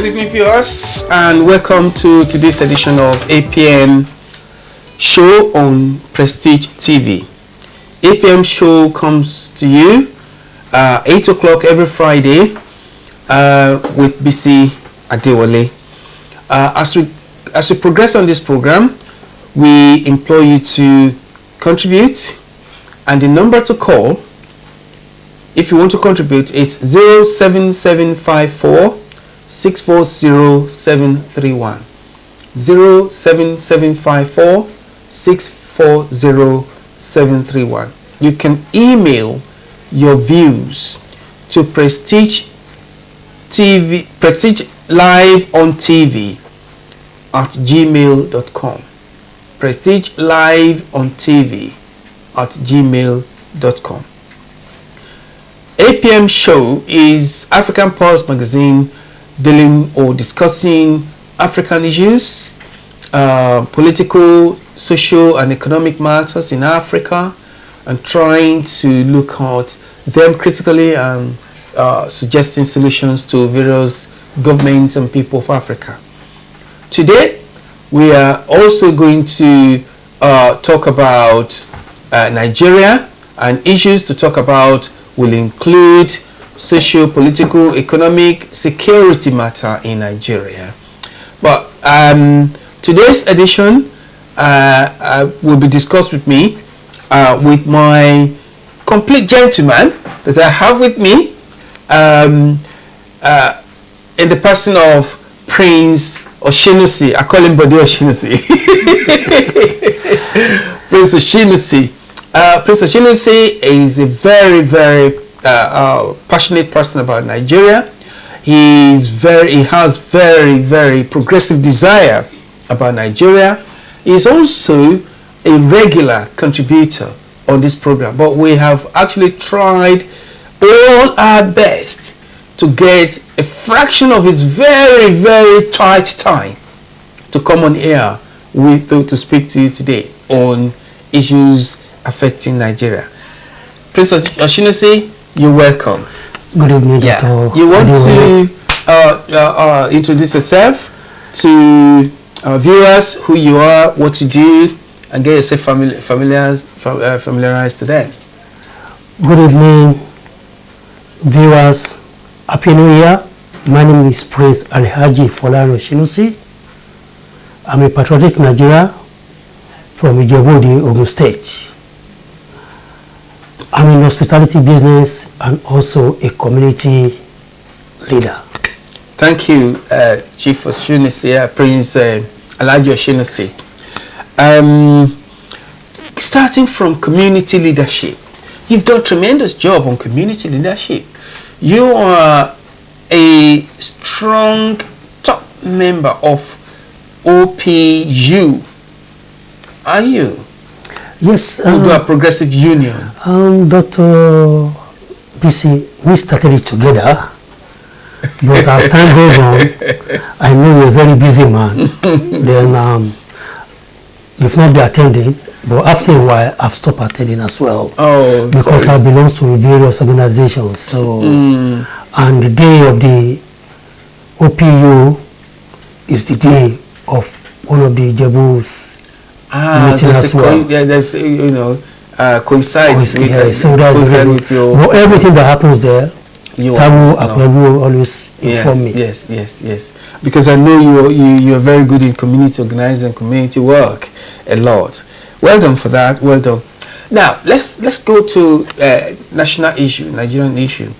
evening, viewers, and welcome to today's edition of APM Show on Prestige TV. APM Show comes to you 8 o'clock every Friday with BC Adewale. As we progress on this program, we implore you to contribute, and the number to call, if you want to contribute, it's 07754 640 731. 07754 640 731. You can email your views to Prestige Live on TV at gmail.com. Prestige Live on TV at gmail.com. APM Show is African Pulse magazine dealing or discussing African issues, political, social and economic matters in Africa, and trying to look at them critically and suggesting solutions to various governments and people of Africa. Today, we are also going to talk about Nigeria, and issues to talk about will include social, political, economic, security matter in Nigeria. But today's edition will be discussed with me, with my complete gentleman that I have with me, in the person of Prince Oshinush. I call him Bode Oshinush. Prince Oshinush. Prince Oshinush is a very, very passionate person about Nigeria. He has very, very progressive desire about Nigeria. He is also a regular contributor on this program, but we have actually tried all our best to get a fraction of his very, very tight time to come on air to speak to you today on issues affecting Nigeria. Prince Oshinush, you're welcome. Good evening, Dr. You want to introduce yourself to our viewers, who you are, what you do, and get yourself familiarized to them. Good evening, viewers. Happy New Year. My name is Prince Alhaji Folaro Oshinush. I'm a patriotic Nigerian from Ijebu, Ogun State. I'm in hospitality business and also a community leader. Thank you, Chief Oshinush, Prince Alhaji Oshinush. Starting from community leadership, you've done a tremendous job on community leadership. You are a strong top member of OPU. Are you? Yes. A Progressive Union. Dr. BC, we started it together, but as time goes on, I know you're a very busy man. Then you've not been attending, but after a while, I've stopped attending as well. Oh, because sorry. I belong to various organizations. So, and the day of the OPU is the day of one of the Jebu's meeting as well. There's coincides with, so that's the reason. with your. But everything that happens there, Tamu will always inform me. Yes. Because I know you're very good in community organizing and community work a lot. Well done for that. Well done. Now let's go to national issue, Nigerian issue.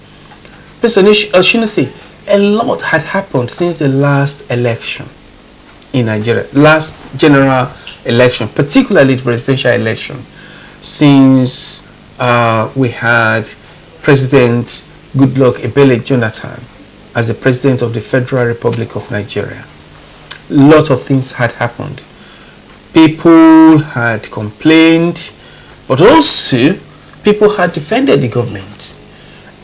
President Oshinush, a lot had happened since the last election in Nigeria, last general election, particularly the presidential election, since we had President Goodluck Ebele Jonathan as the President of the Federal Republic of Nigeria. A lot of things had happened. People had complained, but also people had defended the government.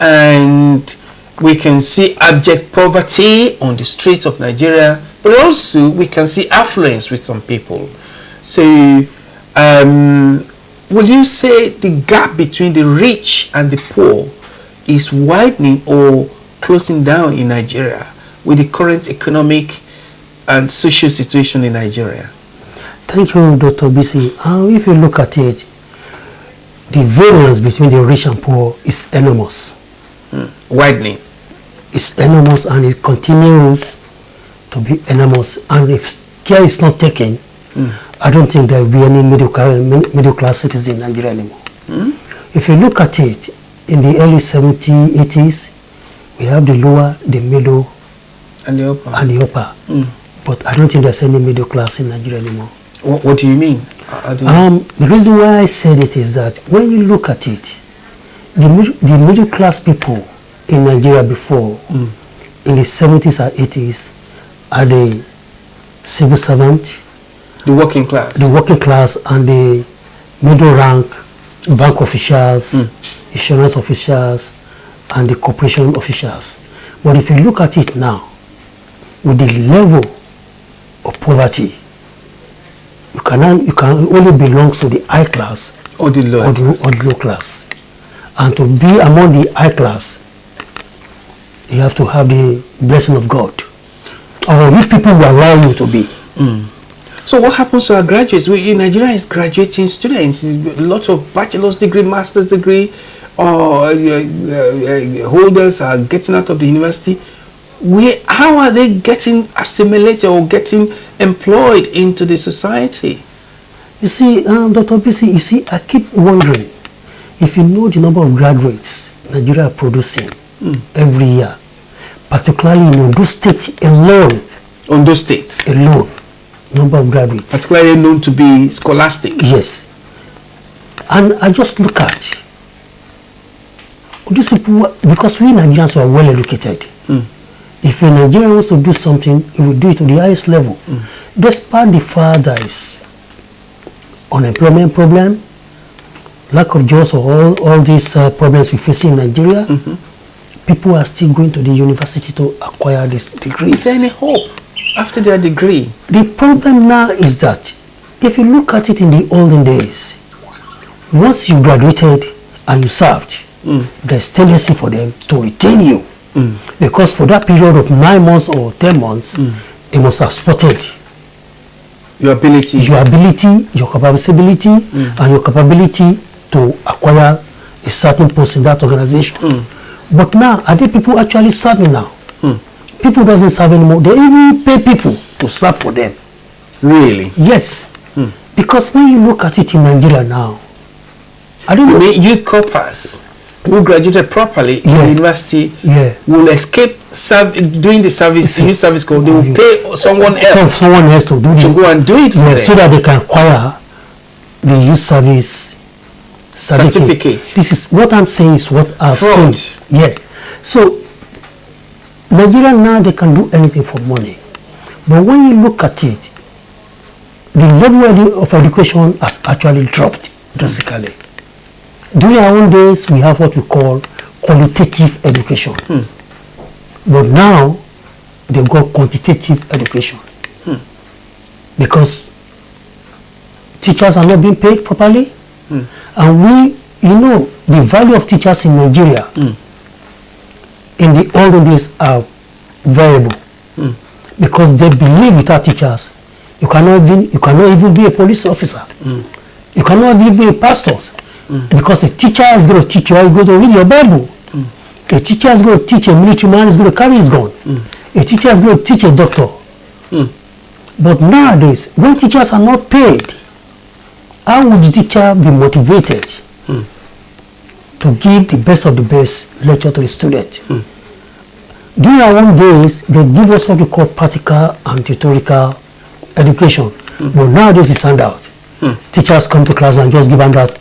And we can see abject poverty on the streets of Nigeria, but also we can see affluence with some people. So, would you say the gap between the rich and the poor is widening or closing down in Nigeria? with the current economic and social situation in Nigeria? Thank you, Dr. BC. If you look at it, the variance between the rich and poor is enormous. Widening. It's enormous, and it continues to be enormous. And if care is not taken, I don't think there will be any middle class citizens in Nigeria anymore. If you look at it, in the early 70s, 80s, we have the lower, the middle, and the upper. But I don't think there's any middle class in Nigeria anymore. What do you mean? The reason why I said it is that when you look at it, the middle class people in Nigeria before, in the 70s or 80s, are the civil servant, the working class, and the middle rank, bank officials, insurance officials, and the corporation officials. But if you look at it now, with the level of poverty, you can only belong to the high class or the low class. And to be among the high class, you have to have the blessing of God, or if people will allow you to be. So what happens to our graduates? In Nigeria is graduating students, a lot of bachelor's degree, master's degree, or holders are getting out of the university. How are they getting assimilated or getting employed into the society? You see, Dr. BC, I keep wondering, if you know the number of graduates Nigeria are producing every year, particularly in Ondo State alone. Ondo State? Alone, number of graduates. Particularly known to be scholastic. Yes. And I just look at these people, because we Nigerians are well educated. If a Nigerian wants to do something, he will do it to the highest level. Despite the fact there is unemployment problem, lack of jobs, or all these problems we face in Nigeria, people are still going to the university to acquire these degrees. Is there any hope after their degree? The problem now is that if you look at it in the olden days, once you graduated and you served, there's tendency for them to retain you. Because for that period of 9 months or 10 months, they must have spotted your ability, your capability, and your capability to acquire a certain post in that organization. But now, are there people actually serving now? People doesn't serve anymore. They even pay people to serve for them. Really? Yes. Because when you look at it in Nigeria now, I don't know. Youth corpers who graduated properly in the university will escape doing the service, youth service code. They will pay someone else to do this, to go and do it for them, so that they can acquire the youth service certificate. This is what I'm saying, is what I've seen. Yeah. So Nigeria now, they can do anything for money. But when you look at it, the level of education has actually dropped drastically. During our own days, we have what we call qualitative education. But now, they've got quantitative education. Because teachers are not being paid properly. And the value of teachers in Nigeria in the olden days are variable. Because they believe without teachers, you cannot even be a police officer. You cannot even be a pastor. Because a teacher is going to teach you how you go to read your Bible. A teacher is going to teach a military man is going to carry his gun. A teacher is going to teach a doctor. But nowadays, when teachers are not paid, how would the teacher be motivated to give the best of the best lecture to the student? During our own days, they give us what we call practical and theoretical education. But nowadays it's handout. Teachers come to class and just give handout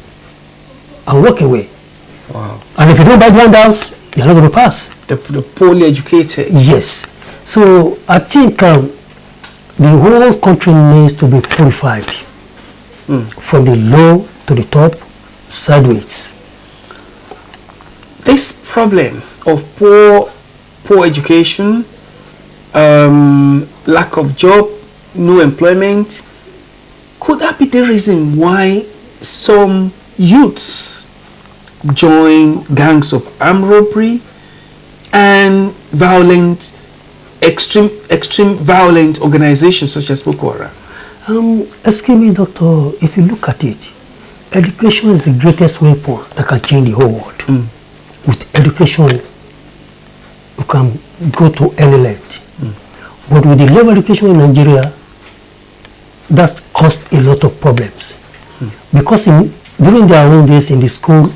and walk away. Wow. And if you don't buy the handouts, you're not going to pass. The poorly educated. Yes. So I think the whole country needs to be purified from the low to the top, sideways. This problem of poor education, lack of job, no employment, could that be the reason why some youths join gangs of armed robbery and violent extreme violent organizations such as Boko Haram? Excuse me, doctor, if you look at it, education is the greatest weapon that can change the whole world. With education, you can go to any length. But with the level of education in Nigeria, that's caused a lot of problems. Because during their own days in the school,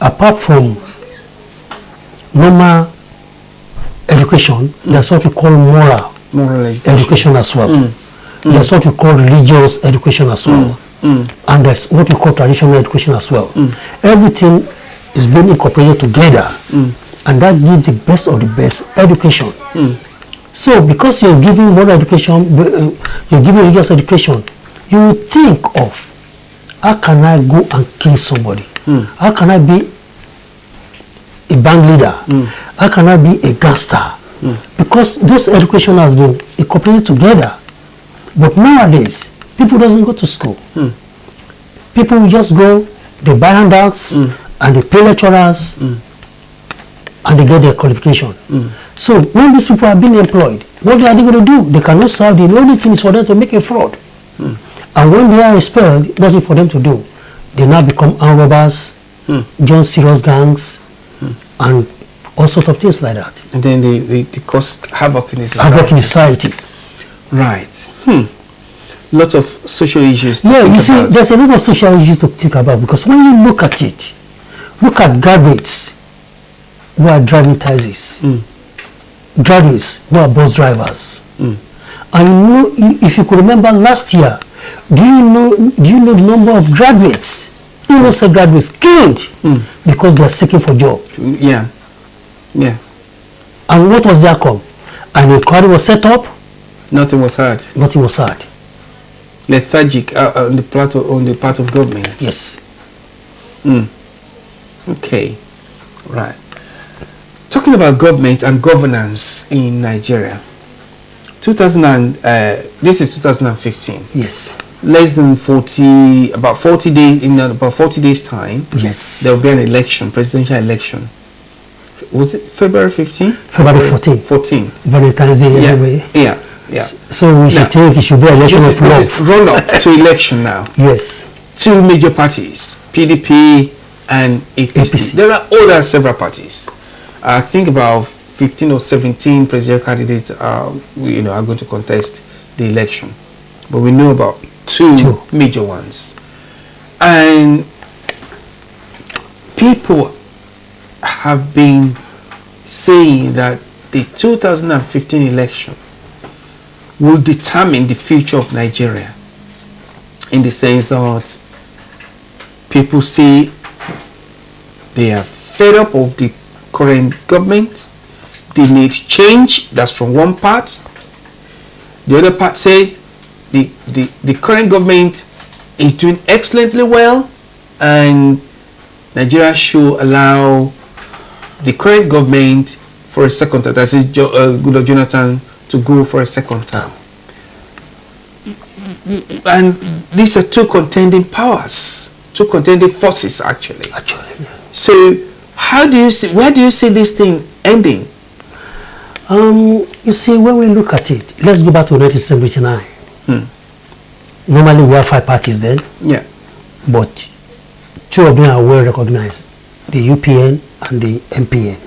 apart from normal education, there's what we call moral education as well. There's what we call religious education as well. And there's what we call traditional education as well. Everything is being incorporated together, and that gives the best of the best education. So because you're giving moral education, you're giving religious education, you will think of, how can I go and kill somebody? How can I be a band leader? How can I be a gangster? Because this education has been incorporated together. But nowadays, people doesn't go to school. People just go, they buy handouts, and they pay lecturers, and they get their qualification. So when these people are being employed, what are they going to do? They cannot serve. The only thing is for them to make a fraud. And when they are expelled, nothing for them to do. They now become armed robbers, join serious gangs, and all sorts of things like that. And then they cause havoc in society. Right. Lots of social issues to think about. You see, there's a lot of social issues to think about, because when you look at it, look at graduates who are driving taxis, graduates who are bus drivers. And you know, if you could remember last year, do you know the number of graduates, innocent graduates killed because they are seeking for job? Yeah. And what was the outcome? An inquiry was set up. Nothing was heard. Nothing was heard. Lethargic on the part of government. Yes. Okay. Right. Talking about government and governance in Nigeria. This is 2015. Yes. Less than 40 days, in about 40 days time. Yes. There will be an election, presidential election. Was it February 15? February 14. 14. Valentine's Day anyway. Yeah. So we should think it should be an election of love. This is run up to election now. Yes. Two major parties, PDP and APC. There are several parties. I think about 15 or 17 presidential candidates are going to contest the election. But we know about two major ones. And people have been saying that the 2015 election will determine the future of Nigeria, in the sense that people say they are fed up of the current government, they need change. That's from one part. The other part says the current government is doing excellently well, and Nigeria should allow the current government for a second term, that is Goodluck Jonathan, to go for a second term. And these are two contending powers, two contending forces actually. Yeah. So where do you see this thing ending? You see, when we look at it, let's go back to 1979. Normally we have 5 parties then. Yeah. But 2 of them are well recognized, the UPN and the MPN.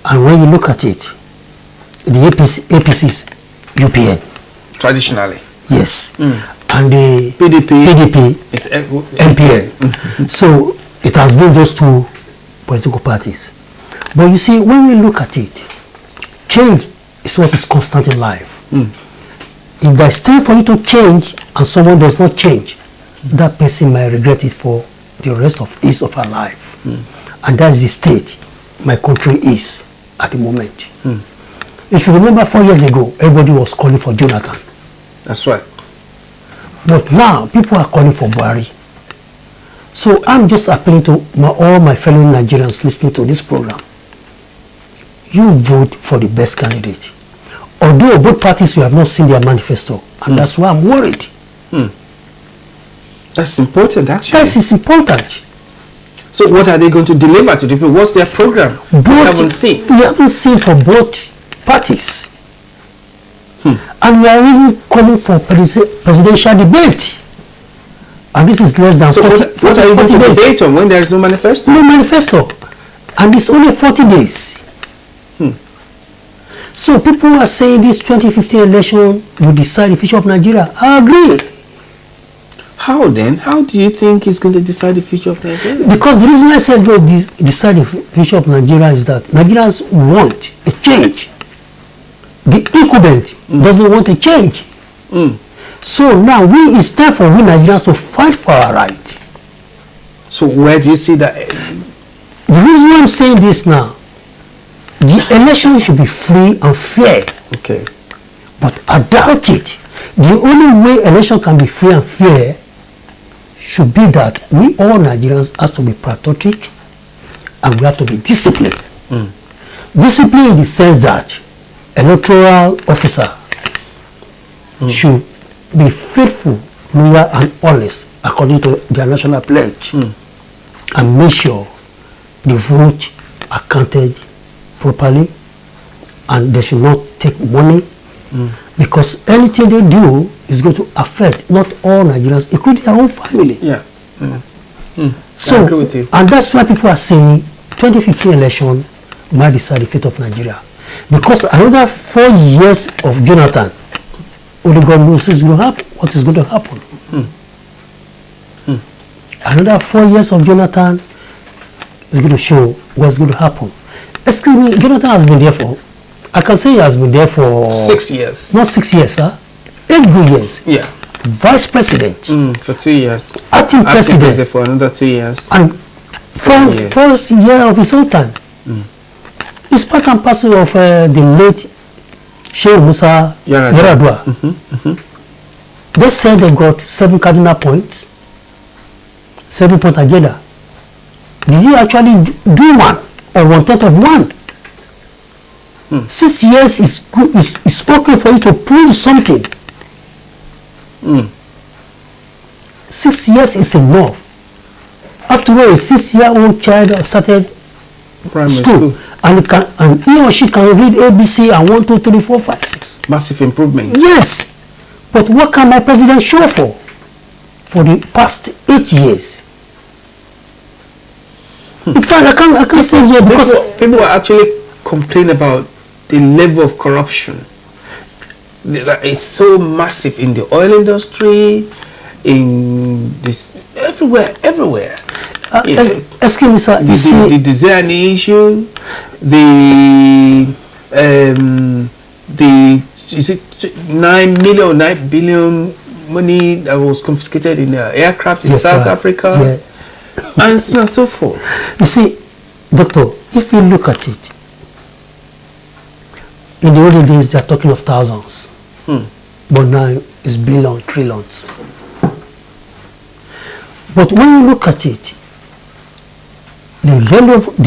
And when you look at it, the APC's UPN. Traditionally. Yes. And the PDP is MPN. So it has been those 2 political parties. But you see, when we look at it, change is what is constant in life. If there's time for you to change and someone does not change, that person might regret it for the rest of his or her life. And that's the state my country is at the moment. If you remember 4 years ago, everybody was calling for Jonathan. That's right. But now people are calling for Buhari. So I'm just appealing to all my fellow Nigerians listening to this program. You vote for the best candidate. Although both parties, you have not seen their manifesto, and that's why I'm worried. That's important, actually. That is important. So what are they going to deliver to the people? What's their program? We haven't seen for both parties. And we are even calling for presidential debate. And this is less than so 40, what are you going to days. debate on when there is no manifesto? No manifesto. And it's only 40 days. So people are saying this 2015 election will decide the future of Nigeria. I agree. How then? How do you think it's going to decide the future of Nigeria? Because the reason I said go decide the future of Nigeria is that Nigerians want a change. The incumbent doesn't want a change. So now it's time for we Nigerians to fight for our right. So where do you see that? The reason I'm saying this now, the election should be free and fair. Okay. But I doubt it. The only way election can be free and fair should be that we all Nigerians has to be patriotic and we have to be disciplined. Discipline in the sense that electoral officer should be faithful, loyal and honest according to their national pledge and make sure the vote are counted properly and they should not take money because anything they do is going to affect not all Nigerians, including their own family. Yeah. So, I agree with you. and that's why people are saying 2015 election might decide the fate of Nigeria. Because another 4 years of Jonathan, only God knows what is going to happen. Another 4 years of Jonathan is going to show what's going to happen. Excuse me, Jonathan has been there for, I can say he has been there for 6 years. Not 6 years, sir. 8 good years. Yeah. Vice President. For 2 years. Acting President. For another 2 years. And first year of his own time. It's part and parcel of the late Sheikh Musa Yaradua. They said they got 7 cardinal points, 7-point agenda. Did he actually do one or 1/10 of one? 6 years is good, is okay for you to prove something. 6 years is enough. After all, a 6-year-old child started Primary school. And he or she can read ABC and 1, 2, 3, 4, 5, 6. Massive improvement. Yes. But what can my president show for? For the past 8 years. In fact, I can't say here because people are actually complaining about the level of corruption. It's so massive in the oil industry, in this everywhere. Excuse me, sir. The design issue, the is it 9 billion money that was confiscated in the aircraft in South Africa, and so on and so forth. You see, Doctor, if you look at it, in the olden days they are talking of thousands, but now it's billions, trillions. But when you look at it, the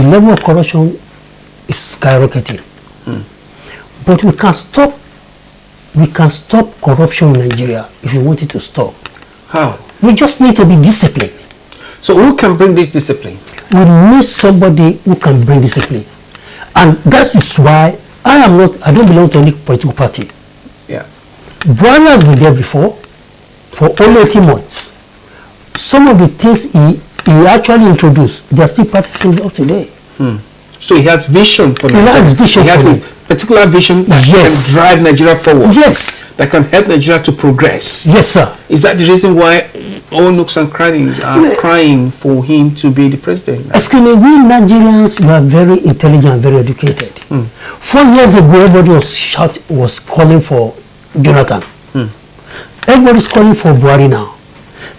level of corruption is skyrocketing. But we can stop corruption in Nigeria if we want it to stop. How? We just need to be disciplined. So who can bring this discipline? We need somebody who can bring discipline. And that is why I don't belong to any political party. Yeah. Buhari has been there before for only 18 months. Some of the things he actually introduced, they are still practicing up today. So he has vision for Nigeria. He has vision. He has a particular vision that can drive Nigeria forward. Yes. That can help Nigeria to progress. Yes, sir. Is that the reason why all nooks and crannies are crying for him to be the president? Excuse me, we Nigerians were very intelligent and very educated. 4 years ago, everybody was calling for Jonathan. Everybody's calling for Buhari now.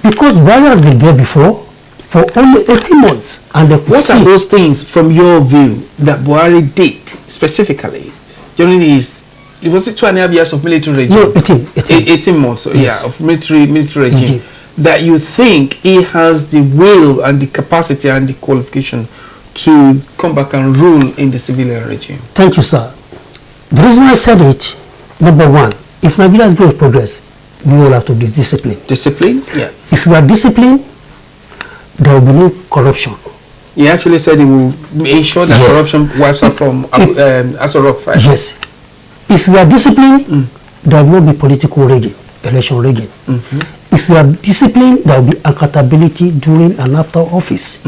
Because Buhari has been there before for only 18 months. And what are those things, from your view, that Buhari did specifically during his, was it 2.5 years of military regime? No, 18 months, yes. of military regime, that you think he has the will and the capacity and the qualification to come back and rule in the civilian regime? Thank you, sir. The reason I said it, number one, if Nigeria is going to progress, we all have to be disciplined. Discipline? Yeah. If you are disciplined, there will be no corruption. He actually said he will ensure that corruption wipes out from Aso Rock Fire. Yes. If you are disciplined, there will not be political rigging, election rigging. If you are disciplined, there will be accountability during and after office.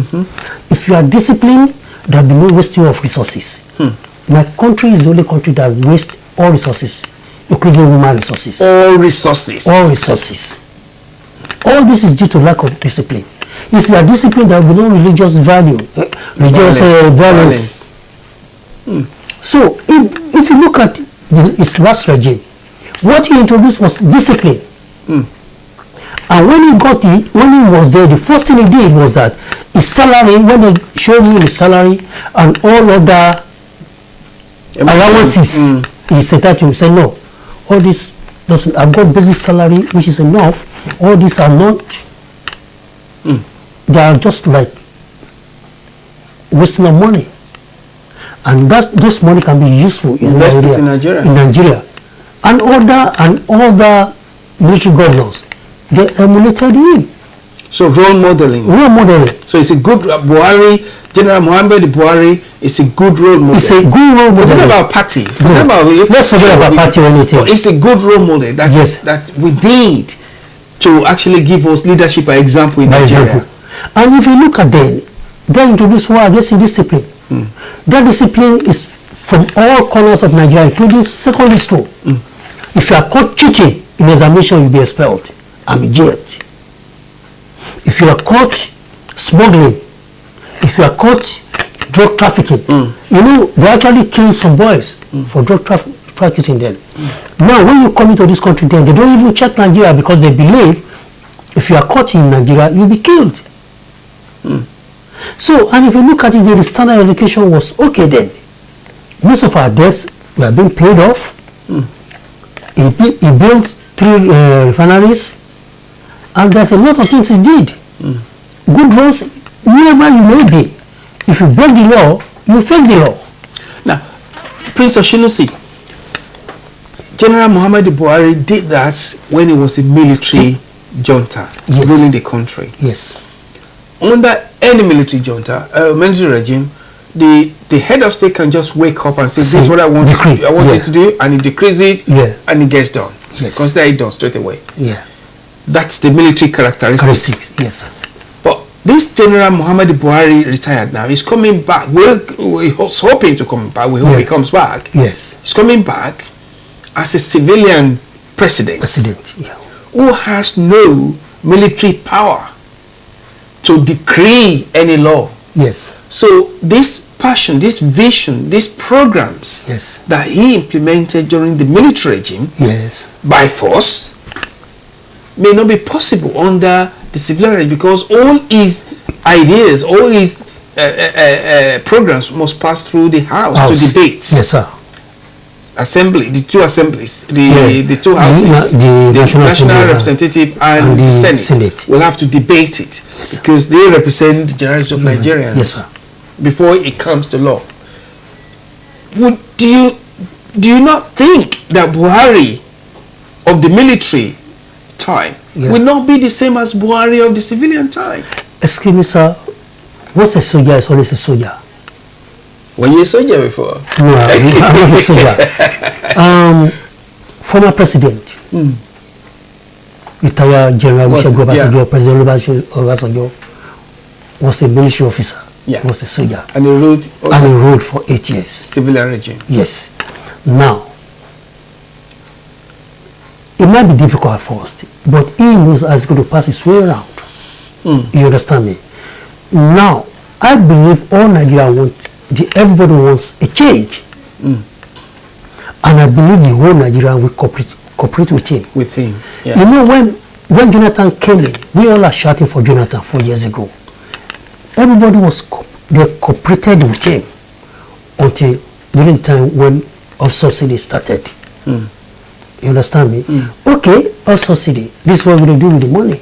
If you are disciplined, there will be no wasting of resources. My country is the only country that wastes all resources, including human resources. All resources. All resources. All this is due to lack of discipline. If you are disciplined, there will be no religious value, violence. So, if you look at his last regime, what he introduced was discipline. And when he was there, the first thing he did was that his salary, when they showed him his salary and all other allowances, he said that he said, no, all this doesn't, I've got basic salary, which is enough. All these are not, they are just like wasting of money. And those money can be useful in Nigeria. And all the military governors, they emulated him. So role modeling. So it's a good Buhari, General Muhammad Buhari is a good role model. It's a good role model. Forget about party. Let's forget about party or anything. But it's a good role model that we need to actually give us leadership by example in Nigeria. And if you look at them, they introduced basic discipline. That discipline is from all corners of Nigeria, including secondary school. If you are caught cheating in examination, you'll be expelled and be jailed. If you are caught smuggling, if you are caught drug trafficking, you know, they actually kill some boys for drug trafficking then. Now, when you come into this country, then they don't even check Nigeria because they believe if you are caught in Nigeria, you'll be killed. So, and if you look at it, the standard education was okay then. Most of our debts were being paid off. He built 3 refineries, and there's a lot of things he did. Good roads, wherever you may be, if you break the law, you face the law. Now, Prince Oshinush, General Muhammad Buhari did that when he was a military junta ruling the country. Yes. Under any military junta, military regime, the head of state can just wake up and say, this is what I want you to do, and he decrees it, and it gets done. Yes. Consider it done straight away. Yeah. That's the military characteristic. Yes. But this General Muhammad Buhari retired now. He's coming back. We're hoping to come back. We hope he comes back. Yes. He's coming back as a civilian president. Who has no military power to decree any law. Yes. So this passion, this vision, these programs that he implemented during the military regime by force may not be possible under the civilian regime, because all his ideas, all his programs must pass through the house to debate. Yes, sir. Assembly, the 2 assemblies, the 2 houses, the national representative and the Senate will have to debate it because they represent the generality of Nigerians before it comes to law. Do you not think that Buhari of the military time will not be the same as Buhari of the civilian time? Excuse me, sir. Once a soldier is always a soldier. Were you a soldier before? No, I'm not a soldier. Former president, retired General President Obasanjo, was a military officer. Was a soldier. And he ruled for 8 years. Civilian regime. Yes. Now, it might be difficult at first, but he knows how he's going to pass his way around. You understand me? Now, I believe all Nigeria everybody wants a change. And I believe the whole Nigeria will cooperate with him. You know, when Jonathan came in, we all are shouting for Jonathan 4 years ago. Everybody they cooperated with him until during the time when off-subsidy started. You understand me? Okay, off-subsidy. This is what we're going to do with the money.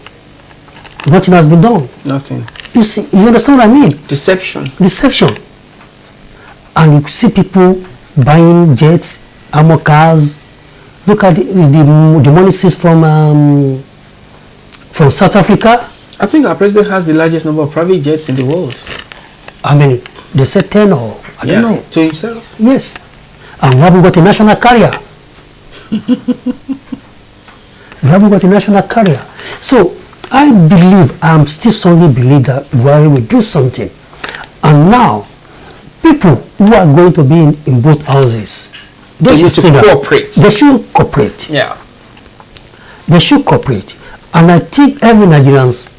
Nothing has been done. Nothing. You see, you understand what I mean? Deception. And you see people buying jets, armor cars. Look at the money seized from South Africa. I think our president has the largest number of private jets in the world. How many? They said 10 or I don't know. To himself. Yes. And we haven't got a national carrier. We haven't got a national carrier. So I'm still strongly believe that Buhari will do something. And now, people who are going to be in both houses, they should cooperate. They should cooperate. Yeah. They should cooperate. And I think every Nigerians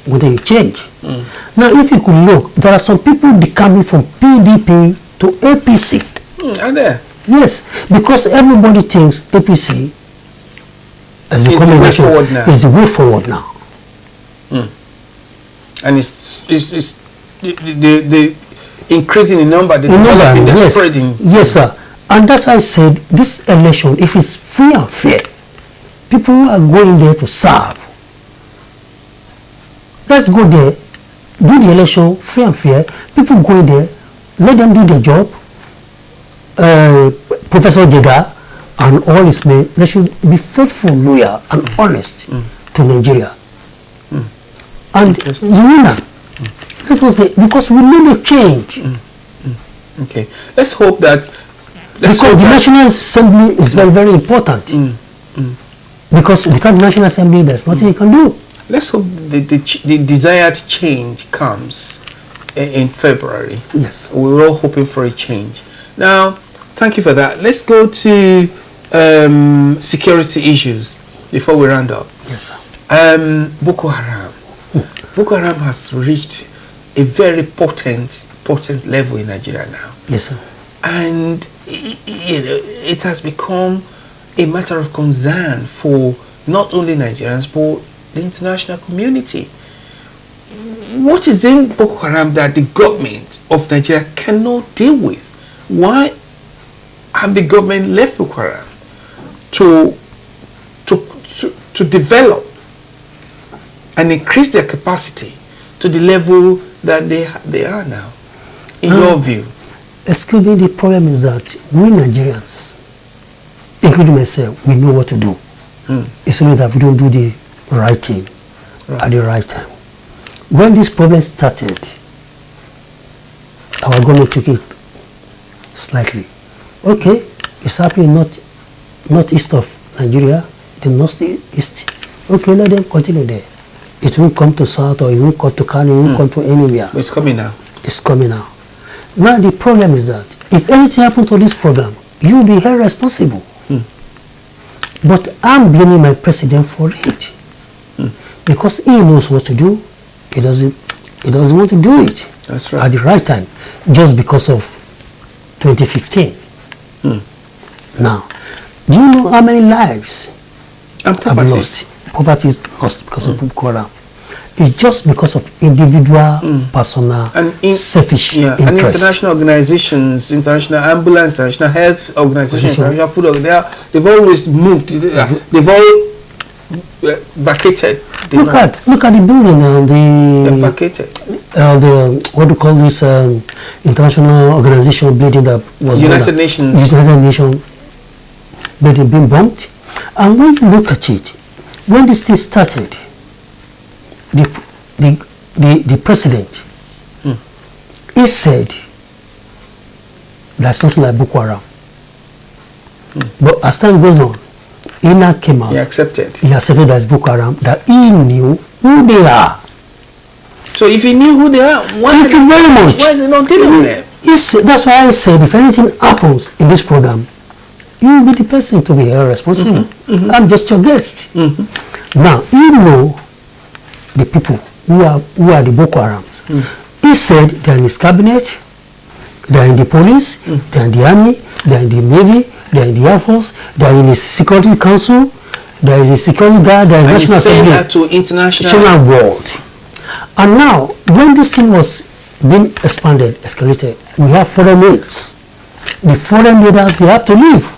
want to change. Now, if you could look, there are some people coming from PDP to APC. Are there? Yes, because everybody thinks APC is the way forward now. And it's the increasing in number, the developing, the spreading. Yes, sir. And that's why I said this election, if it's free and fair, people who are going there to serve, let's go there, do the election free and fair. People go there, let them do their job. Professor Jega and all his men, they should be faithful, loyal, and honest to Nigeria. And the winner, let us be, because we need a change. Okay, let's hope that. Because the National Assembly is very, very important. Because without the National Assembly, there's nothing you can do. Let's hope the desired change comes in February. Yes. We're all hoping for a change. Now, thank you for that. Let's go to security issues before we round up. Yes, sir. Boko Haram. Boko Haram has reached a very potent level in Nigeria now. Yes, sir. And it has become a matter of concern for not only Nigerians but the international community. What is in Boko Haram that the government of Nigeria cannot deal with? Why have the government left Boko Haram to develop and increase their capacity to the level that they are now, in your view? Excuse me, the problem is that we Nigerians, including myself, we know what to do. It's only that we don't do the right thing at the right time. When this problem started, our government took it slightly. Okay, it's happening northeast of Nigeria, the northeast. Okay, let them continue there. It won't come to south, or it won't come to Kano, it won't come to anywhere. It's coming now. It's coming now. Now the problem is that if anything happens to this program, you will be held responsible. But I'm blaming my president for it. Because he knows what to do. He doesn't want to do it. That's right. At the right time. Just because of 2015. Now, do you know how many lives and have lost? Poverty is lost because of Boko Haram. It's just because of individual, personal, and selfish interest. And international organizations, international ambulance, international health organizations, international food organizations, they've always moved. They've all vacated. Look at the building now. They're vacated. What do you call this international organization building that was United Nations building being bombed? And when you look at it, when this thing started, the president, he said that's something like Boko Haram. But as time goes on, he now came out. He accepted that it's Boko Haram, that he knew who they are. So if he knew who they are, why is he not dealing with them? That's why I said if anything happens in this program, you will be the person to be held responsible. I'm just your guest. Now, you know the people who are the Boko Harams. He said they are in his cabinet, they are in the police, they are in the army, they are in the navy, they are in the air force, they are in the security council, there is a security guard, there is national assembly, that to international world. And now, when this thing was being expanded, escalated, we have foreign aids. The foreign leaders, they have to leave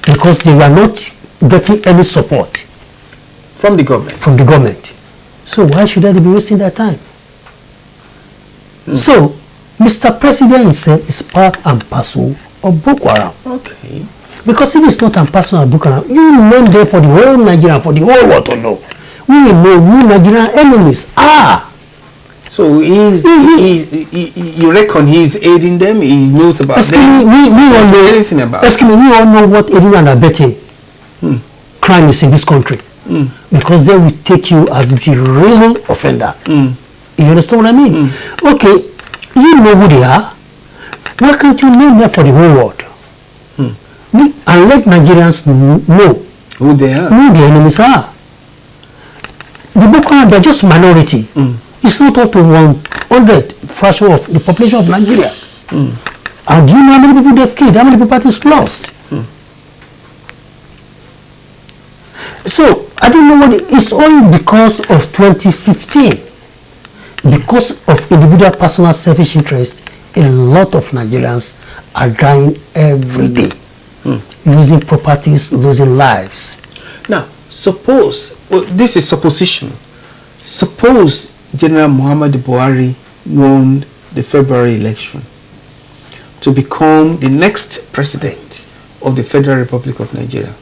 because they were not getting any support from the government. So why should they be wasting their time? So, Mr. President himself is part and parcel of Boko Haram. Okay. Because if it's not and parcel of Boko Haram, you name them for the whole Nigeria, for the whole world to know. We will know who Nigerian enemies are. So you reckon he's aiding them? He knows about them? We all know anything about? We all know what aiding and abetting crime is in this country. Because they will take you as the real offender. You understand what I mean? Okay, you know who they are. Why can't you name them for the whole world? And let Nigerians know Who they are. who the enemies are. The Boko Haram, they're just minority. It's not up to 100 fraction of the population of Nigeria. And do you know how many people they've killed? How many people is lost? So I don't know what it's all because of 2015. Because of individual personal selfish interest, a lot of Nigerians are dying every day. Losing properties, losing lives. Now, suppose, well, this is supposition. Suppose General Muhammadu Buhari won the February election to become the next president of the Federal Republic of Nigeria.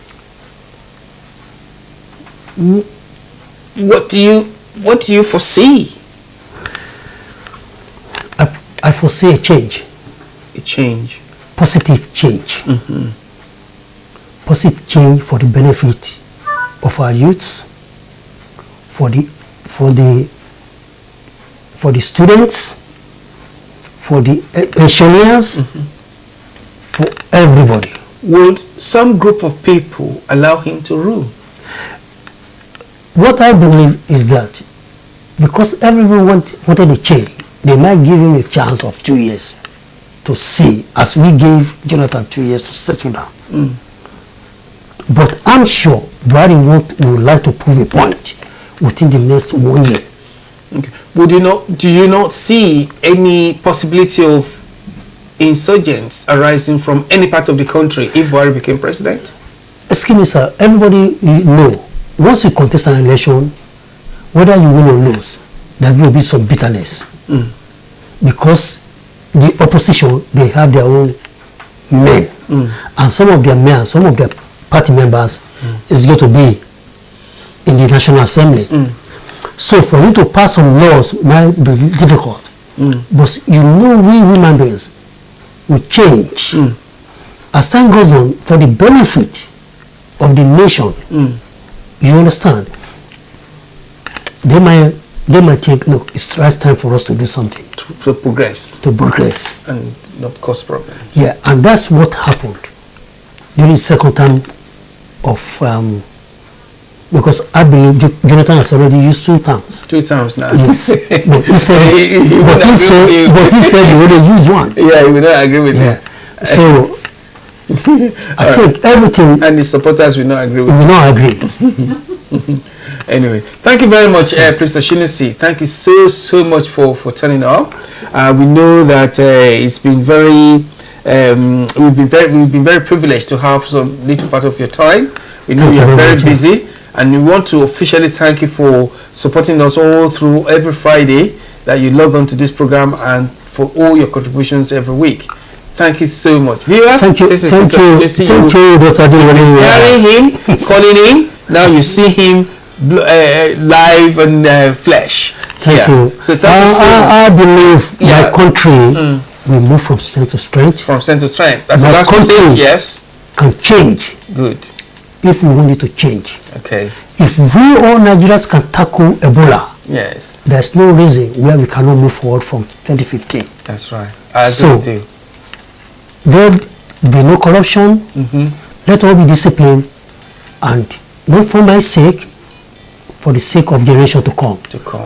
What do you foresee? I foresee a change. A change. Positive change. Positive change for the benefit of our youths, for the students, for the pensioners, for everybody. Would some group of people allow him to rule? What I believe is that because everyone wanted a change, they might give him a chance of 2 years to see, as we gave Jonathan 2 years to settle down. But I'm sure Buhari would like to prove a point within the next 1 year. Okay. Do you not see any possibility of insurgents arising from any part of the country if Buhari became president? Excuse me, sir. Everybody know, once you contest an election, whether you win or lose, there will be some bitterness. Because the opposition, they have their own men. And some of their men, some of their party members is going to be in the National Assembly. So for you to pass some laws might be difficult. But you know, we human beings will change. As time goes on, for the benefit of the nation, you understand, they might think, look, it's right time for us to do something. To progress. To progress. And not cause problems. Yeah, and that's what happened during the second term of, because I believe Jonathan has already used 2 terms. 2 terms now. Yes. But he said, he said he already used 1. Yeah, he would not agree with you. So, I think everything... And his supporters will not agree with you. Will not agree. Anyway, thank you very much, Prince Oshinush. Thank you so much for turning up. We know that it's been very, we've been very privileged to have some little part of your time. We know you're very busy, and we want to officially thank you for supporting us all through every Friday that you log on to this program and for all your contributions every week. Thank you so much, viewers. Thank you. Thank you, Dr. Hearing him, calling in. Now you see him live and flesh. Thank you. So thank you so much. I believe my country will move from strength to strength. From strength to strength. That's my the last country yes. Can change. Good. If we want it to change. Okay. If we all Nigerians can tackle Ebola, yes, there's no reason why we cannot move forward from 2015. That's right. I agree with you. There be no corruption. Let all be disciplined, and not for my sake, for the sake of generation to come.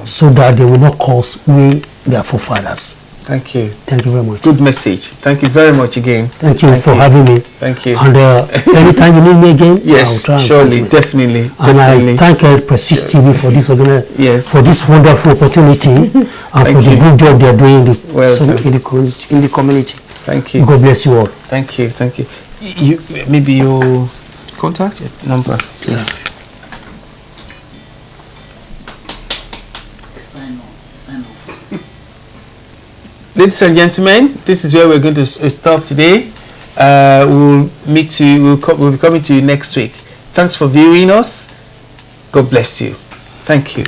So that they will not cause we their forefathers. Thank you. Thank you very much. Good message. Thank you very much again. Thank you for having me. Thank you. And anytime you need me again, yes, I'll try and surely, definitely. And I thank Prestige TV for this for this wonderful opportunity and for the good job they are doing in the community. Thank you. God bless you all. Thank you. Thank you. Maybe your contact number, please. Ladies and gentlemen, this is where we're going to stop today. We'll meet you. We'll be coming to you next week. Thanks for viewing us. God bless you. Thank you.